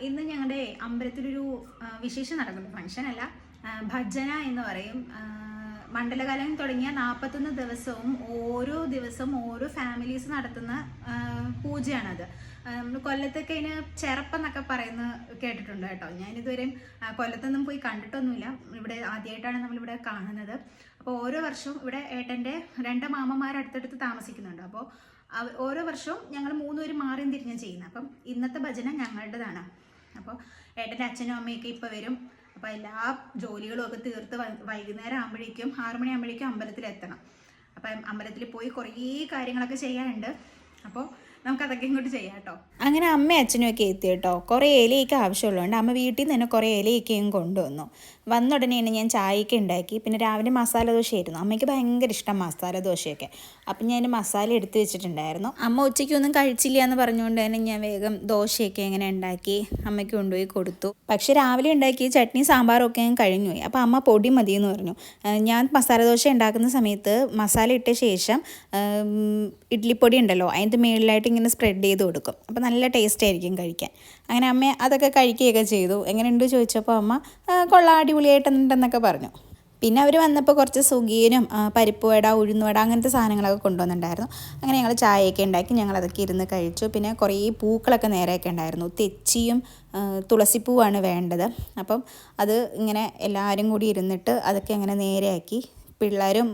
ഇന്ന് ഞങ്ങളുടെ അമ്പലത്തിലൊരു വിശേഷം നടക്കുന്നു. ഫംഗ്ഷൻ അല്ല, ഭജന എന്ന് പറയും. മണ്ഡലകാലം തുടങ്ങിയ 41 ദിവസവും ഓരോ ദിവസം ഓരോ ഫാമിലീസ് നടത്തുന്ന പൂജയാണത്. നമ്മൾ കൊല്ലത്തൊക്കെ ഇതിന് ചെറപ്പെന്നൊക്കെ പറയുന്നത് കേട്ടിട്ടുണ്ട് കേട്ടോ. ഞാനിതുവരെയും കൊല്ലത്തൊന്നും പോയി കണ്ടിട്ടൊന്നുമില്ല. ഇവിടെ ആദ്യമായിട്ടാണ് നമ്മളിവിടെ കാണുന്നത്. അപ്പോൾ ഓരോ വർഷവും ഇവിടെ ഏട്ടൻ്റെ 2 മാമന്മാർ അടുത്തടുത്ത് താമസിക്കുന്നുണ്ട്. അപ്പോൾ ഓരോ വർഷവും ഞങ്ങൾ 3 പേര് മാറിയും തിരിഞ്ഞ് ചെയ്യുന്നത്. അപ്പം ഇന്നത്തെ ഭജന ഞങ്ങളുടേതാണ്. അപ്പോൾ ഏട്ടൻ്റെ അച്ഛനും അമ്മയൊക്കെ ഇപ്പോൾ വരും. അപ്പോൾ എല്ലാ ജോലികളും ഒക്കെ തീർത്ത് വൈകുന്നേരം ആകുമ്പോഴേക്കും 6 മണിയാകുമ്പോഴേക്കും അമ്പലത്തിലെത്തണം. അപ്പം അമ്പലത്തിൽ പോയി കുറേ കാര്യങ്ങളൊക്കെ ചെയ്യാനുണ്ട്. അപ്പോൾ നമുക്കതൊക്കെ ഇങ്ങോട്ട് ചെയ്യാം കേട്ടോ. അങ്ങനെ അമ്മയും അച്ഛനും ഒക്കെ എത്തി കേട്ടോ. കുറേ ഇലയൊക്കെ ആവശ്യമുള്ളതുകൊണ്ട് അമ്മ വീട്ടിൽ നിന്ന് തന്നെ കുറേ ഇലയൊക്കെയും കൊണ്ടുവന്നു. വന്ന ഉടനെയാണ് ഞാൻ ചായയൊക്കെ ഉണ്ടാക്കി. പിന്നെ രാവിലെ മസാല ദോശയായിരുന്നു. അമ്മയ്ക്ക് ഭയങ്കര ഇഷ്ടം മസാല ദോശയൊക്കെ. അപ്പം ഞാൻ മസാല എടുത്ത് വെച്ചിട്ടുണ്ടായിരുന്നു. അമ്മ ഉച്ചയ്ക്കൊന്നും കഴിച്ചില്ല എന്ന് പറഞ്ഞുകൊണ്ട് തന്നെ ഞാൻ വേഗം ദോശയൊക്കെ എങ്ങനെ ഉണ്ടാക്കി അമ്മയ്ക്ക് കൊണ്ടുപോയി കൊടുത്തു. പക്ഷേ രാവിലെ ഉണ്ടാക്കിയ ചട്നി സാമ്പാറും ഒക്കെ ഞാൻ കഴിഞ്ഞുപോയി. അപ്പോൾ അമ്മ പൊടി മതിയെന്ന് പറഞ്ഞു. ഞാൻ മസാല ദോശ ഉണ്ടാക്കുന്ന സമയത്ത് മസാല ഇട്ട ശേഷം ഇഡ്ഡലിപ്പൊടി ഉണ്ടല്ലോ അതിൻ്റെ മുകളിലായിട്ട് ഇങ്ങനെ സ്പ്രെഡ് ചെയ്ത് കൊടുക്കും. അപ്പോൾ നല്ല ടേസ്റ്റ് ആയിരിക്കും കഴിക്കാൻ. അങ്ങനെ അമ്മ അതൊക്കെ കഴിക്കുകയൊക്കെ ചെയ്തു. എങ്ങനെയുണ്ട് ചോദിച്ചപ്പോൾ അമ്മ കൊള്ളാം, അടിപൊളിയായിട്ടുണ്ടെന്നൊക്കെ പറഞ്ഞു. പിന്നെ അവർ വന്നപ്പോൾ കുറച്ച് സുഗിയനും പരിപ്പ് വട, ഉഴുന്നുവട അങ്ങനത്തെ സാധനങ്ങളൊക്കെ കൊണ്ടുവന്നിട്ടുണ്ടായിരുന്നു. അങ്ങനെ ഞങ്ങൾ ചായയൊക്കെ ഉണ്ടാക്കി ഞങ്ങളതൊക്കെ ഇരുന്ന് കഴിച്ചു. പിന്നെ കുറേ പൂക്കളൊക്കെ നേരെയൊക്കെ ഉണ്ടായിരുന്നു. തെച്ചിയും തുളസിപ്പൂവാണ് വേണ്ടത്. അപ്പം അത് ഇങ്ങനെ എല്ലാവരും കൂടി ഇരുന്നിട്ട് അതൊക്കെ അങ്ങനെ നേരെയാക്കി, പിള്ളേരും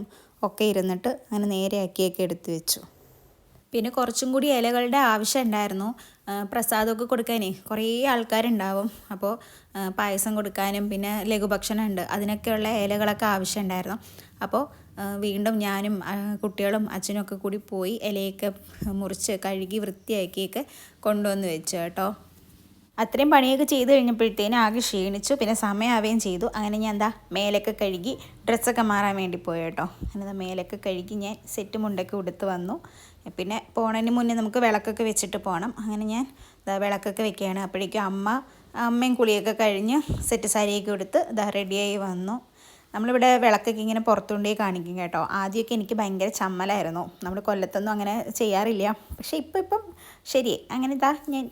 ഒക്കെ ഇരുന്നിട്ട് അങ്ങനെ നേരെയാക്കിയൊക്കെ എടുത്തു വെച്ചു. പിന്നെ കുറച്ചും കൂടി ഇലകളുടെ ആവശ്യം ഉണ്ടായിരുന്നു. പ്രസാദമൊക്കെ കൊടുക്കാനേ കുറേ ആൾക്കാരുണ്ടാവും. അപ്പോൾ പായസം കൊടുക്കാനും പിന്നെ ലഘുഭക്ഷണം ഉണ്ട്, അതിനൊക്കെയുള്ള ഇലകളൊക്കെ ആവശ്യം ഉണ്ടായിരുന്നു. അപ്പോൾ വീണ്ടും ഞാനും കുട്ടികളും അച്ഛനും ഒക്കെ കൂടി പോയി ഇലയൊക്കെ മുറിച്ച് കഴുകി വൃത്തിയാക്കിയൊക്കെ കൊണ്ടുവന്ന് വെച്ചു കേട്ടോ. അത്രയും പണിയൊക്കെ ചെയ്ത് കഴിഞ്ഞപ്പോഴത്തേനും ആകെ ക്ഷീണിച്ചു. പിന്നെ സമയമാവുകയും ചെയ്തു. അങ്ങനെ ഞാൻ മേലൊക്കെ കഴുകി ഡ്രസ്സൊക്കെ മാറാൻ വേണ്ടി പോയി കേട്ടോ. അങ്ങനെ മേലൊക്കെ കഴുകി ഞാൻ സെറ്റ് മുണ്ടൊക്കെ ഉടുത്ത് വന്നു. പിന്നെ പോണതിന് മുന്നേ നമുക്ക് വിളക്കൊക്കെ വെച്ചിട്ട് പോകണം. അങ്ങനെ ഞാൻ വിളക്കൊക്കെ വെക്കുകയാണ്. അപ്പോഴേക്കും അമ്മയും കുളിയൊക്കെ കഴിഞ്ഞ് സെറ്റ് സാരിയൊക്കെ ഉടുത്ത് റെഡിയായി വന്നു. നമ്മളിവിടെ വിളക്കൊക്കെ ഇങ്ങനെ പുറത്തുകൊണ്ടേ കാണിക്കും കേട്ടോ. ആദ്യമൊക്കെ എനിക്ക് ഭയങ്കര ചമ്മലായിരുന്നു. നമ്മൾ കൊല്ലത്തൊന്നും അങ്ങനെ ചെയ്യാറില്ല. പക്ഷേ ഇപ്പം ശരി അങ്ങനെ ഞാൻ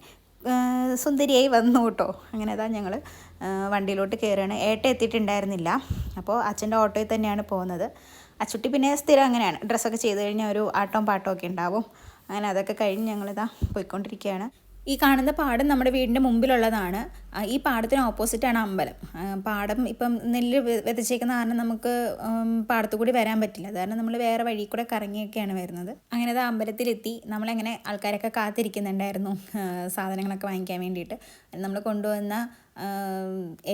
സുന്ദരിയായി വന്നു കേട്ടോ. അങ്ങനെ ഞങ്ങൾ വണ്ടിയിലോട്ട് കയറുകയാണ്. ഏട്ട എത്തിയിട്ടുണ്ടായിരുന്നില്ല. അപ്പോൾ അച്ഛൻ്റെ ഓട്ടോയിൽ തന്നെയാണ് പോകുന്നത്. അച്ചുട്ടി പിന്നെ സ്ഥിരം അങ്ങനെയാണ്, ഡ്രസ്സൊക്കെ ചെയ്ത് കഴിഞ്ഞാൽ ഒരു ആട്ടവും പാട്ടവും ഒക്കെ ഉണ്ടാവും. അങ്ങനെ അതൊക്കെ കഴിഞ്ഞ് ഞങ്ങളിതാ പോയിക്കൊണ്ടിരിക്കുകയാണ്. ഈ കാണുന്ന പാടം നമ്മുടെ വീടിൻ്റെ മുമ്പിലുള്ളതാണ്. ഈ പാടത്തിന് ഓപ്പോസിറ്റാണ് അമ്പലം. പാടം ഇപ്പം നെല്ല് വിതച്ചേക്കുന്ന കാരണം നമുക്ക് പാടത്തു കൂടി വരാൻ പറ്റില്ല. അത് കാരണം നമ്മൾ വേറെ വഴി കൂടെ കറങ്ങിയൊക്കെയാണ് വരുന്നത്. അങ്ങനെ അമ്പലത്തിലെത്തി. നമ്മളങ്ങനെ ആൾക്കാരൊക്കെ കാത്തിരിക്കുന്നുണ്ടായിരുന്നു സാധനങ്ങളൊക്കെ വാങ്ങിക്കാൻ വേണ്ടിയിട്ട്. നമ്മൾ കൊണ്ടുവന്ന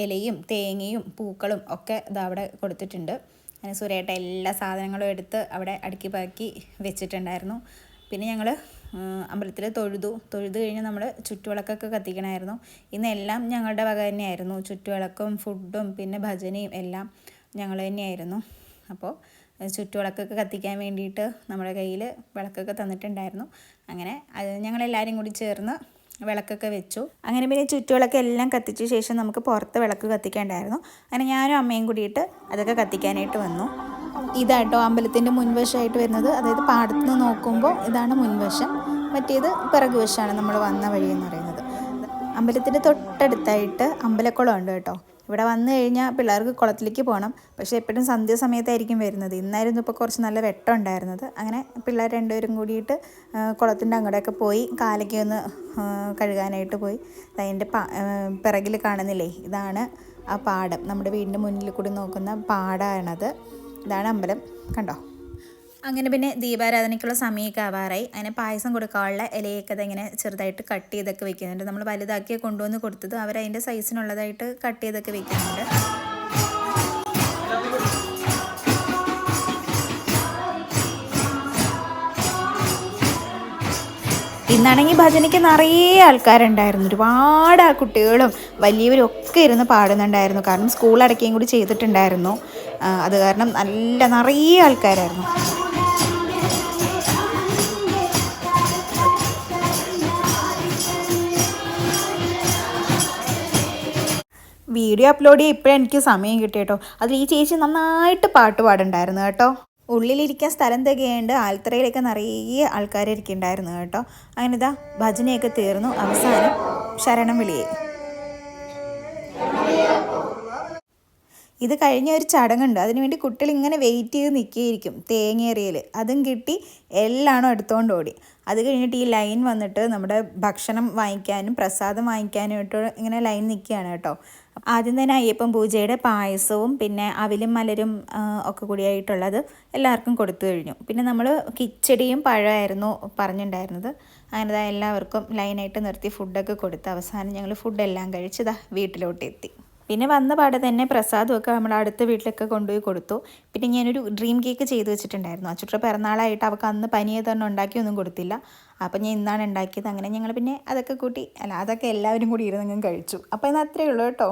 ഇലയും തേങ്ങയും പൂക്കളും ഒക്കെ അവിടെ കൊടുത്തിട്ടുണ്ട്. അങ്ങനെ സുരേട്ട എല്ലാ സാധനങ്ങളും എടുത്ത് അവിടെ അടുക്കി പാക്കി വെച്ചിട്ടുണ്ടായിരുന്നു. പിന്നെ ഞങ്ങൾ അമ്പലത്തിൽ തൊഴുതു കഴിഞ്ഞ് നമ്മൾ ചുറ്റുവിളക്കൊക്കെ കത്തിക്കണമായിരുന്നു. ഇന്നെല്ലാം ഞങ്ങളുടെ വക തന്നെയായിരുന്നു. ചുറ്റുവിളക്കും ഫുഡും പിന്നെ ഭജനയും എല്ലാം ഞങ്ങൾ തന്നെയായിരുന്നു. അപ്പോൾ ചുറ്റുവിളക്കൊക്കെ കത്തിക്കാൻ വേണ്ടിയിട്ട് നമ്മുടെ കയ്യിൽ വിളക്കൊക്കെ തന്നിട്ടുണ്ടായിരുന്നു. അങ്ങനെ ഞങ്ങളെല്ലാവരും കൂടി ചേർന്ന് വിളക്കൊക്കെ വെച്ചു. അങ്ങനെ പിന്നെ ചുറ്റുവിളക്ക് എല്ലാം കത്തിച്ച ശേഷം നമുക്ക് പുറത്ത് വിളക്ക് കത്തിക്കേണ്ടായിരുന്നു. അങ്ങനെ ഞാനും അമ്മയും കൂടിയിട്ട് അതൊക്കെ കത്തിക്കാനായിട്ട് വന്നു. ഇതാട്ടോ അമ്പലത്തിൻ്റെ മുൻവശമായിട്ട് വരുന്നത്. അതായത് പാടത്ത് നിന്ന് നോക്കുമ്പോൾ ഇതാണ് മുൻവശം, മറ്റേത് പിറകുവശമാണ് നമ്മൾ വന്ന വഴി എന്ന് പറയുന്നത്. അമ്പലത്തിൻ്റെ തൊട്ടടുത്തായിട്ട് അമ്പലക്കുളം ഉണ്ട് കേട്ടോ. ഇവിടെ വന്നു കഴിഞ്ഞാൽ പിള്ളേർക്ക് കുളത്തിലേക്ക് പോകണം. പക്ഷേ എപ്പോഴും സന്ധ്യാസമയത്തായിരിക്കും വരുന്നത്. ഇന്നായിരുന്നു ഇപ്പോൾ കുറച്ച് നല്ല വെട്ടം ഉണ്ടായിരുന്നത്. അങ്ങനെ പിള്ളേർ 2 പേരും കൂടിയിട്ട് കുളത്തിൻ്റെ അങ്ങോട്ടൊക്കെ പോയി കാലൊക്കെ ഒന്ന് കഴുകാനായിട്ട് പോയി. അതിൻ്റെ പിറകിൽ കാണുന്നില്ലേ, ഇതാണ് ആ പാടം. നമ്മുടെ വീടിൻ്റെ മുന്നിൽ കൂടി നോക്കുന്ന പാടമാണത്. ഇതാണ് അമ്പലം, കണ്ടോ. അങ്ങനെ പിന്നെ ദീപാരാധനയ്ക്കുള്ള സമയമൊക്കെ ആവാറായി. അങ്ങനെ പായസം കൊടുക്കാനുള്ള ഇലയൊക്കെ ഇങ്ങനെ ചെറുതായിട്ട് കട്ട് ചെയ്തൊക്കെ വെക്കുന്നുണ്ട്. നമ്മൾ വലുതാക്കി കൊണ്ടുവന്ന് കൊടുത്തത് അവരതിൻ്റെ സൈസിനുള്ളതായിട്ട് കട്ട് ചെയ്തൊക്കെ വെക്കുന്നുണ്ട്. ഇന്നാണെങ്കിൽ ഭജനയ്ക്ക് നിറയെ ആൾക്കാരുണ്ടായിരുന്നു. ഒരുപാട് കുട്ടികളും വലിയവരും ഒക്കെ ഇരുന്ന് പാടുന്നുണ്ടായിരുന്നു. കാരണം സ്കൂൾ അടയ്ക്കുകയും കൂടി ചെയ്തിട്ടുണ്ടായിരുന്നു. അത് കാരണം നിറയെ ആൾക്കാരായിരുന്നു. വീഡിയോ അപ്ലോഡ് ചെയ്യാൻ ഇപ്പോഴും എനിക്ക് സമയം കിട്ടി കേട്ടോ. അതിൽ ഈ ചേച്ചി നന്നായിട്ട് പാട്ട് പാടുണ്ടായിരുന്നു കേട്ടോ. ഉള്ളിലിരിക്കാൻ സ്ഥലം തികയുണ്ട്. ആൽത്തറയിലൊക്കെ നിറയെ ആൾക്കാരിക്കുന്നുണ്ടായിരുന്നു കേട്ടോ. അങ്ങനെ ഭജനയൊക്കെ തീർന്നു. അവസാനം ശരണം വിളിയായി. ഇത് കഴിഞ്ഞ ഒരു ചടങ്ങുണ്ട്, അതിനുവേണ്ടി കുട്ടികൾ ഇങ്ങനെ വെയിറ്റ് ചെയ്ത് നിൽക്കുകയായിരിക്കും. തേങ്ങേറിയൽ അതും കിട്ടി, എല്ലാണോ എടുത്തുകൊണ്ട് ഓടി. അത് കഴിഞ്ഞിട്ട് ഈ ലൈൻ വന്നിട്ട് നമ്മുടെ ഭക്ഷണം വാങ്ങിക്കാനും പ്രസാദം വാങ്ങിക്കാനായിട്ട് ഇങ്ങനെ ലൈൻ നിൽക്കുകയാണ് കേട്ടോ. ആദ്യം തന്നെ അയ്യപ്പൻ പൂജയുടെ പായസവും പിന്നെ അവിലും മലരും ഒക്കെ കൂടിയായിട്ടുള്ളത് എല്ലാവർക്കും കൊടുത്തു കഴിഞ്ഞു. പിന്നെ നമ്മൾ കിച്ചടിയും പഴമായിരുന്നു പറഞ്ഞിട്ടുണ്ടായിരുന്നത്. അങ്ങനെ എല്ലാവർക്കും ലൈനായിട്ട് നിർത്തി ഫുഡൊക്കെ കൊടുത്ത് അവസാനം ഞങ്ങൾ ഫുഡെല്ലാം കഴിച്ചതാ വീട്ടിലോട്ട് എത്തി. പിന്നെ വന്ന പാടെ തന്നെ പ്രസാദമൊക്കെ നമ്മൾ അടുത്ത വീട്ടിലൊക്കെ കൊണ്ടുപോയി കൊടുത്തു. പിന്നെ ഞാനൊരു ഡ്രീം കേക്ക് ചെയ്ത് വെച്ചിട്ടുണ്ടായിരുന്നു. അച്ചുട്ട പിറന്നാളായിട്ട് അവൾക്ക് അന്ന് പനിയെ തന്നെ ഉണ്ടാക്കിയൊന്നും കൊടുത്തില്ല. അപ്പം ഞാൻ ഇന്നാണ് ഉണ്ടാക്കിയത്. അങ്ങനെ ഞങ്ങൾ പിന്നെ അതൊക്കെ കൂട്ടി അതൊക്കെ എല്ലാവരും കൂടി ഇരുന്നങ്ങ് കഴിച്ചു. അപ്പോൾ ഇന്ന് അത്രയേ ഉള്ളൂ കേട്ടോ.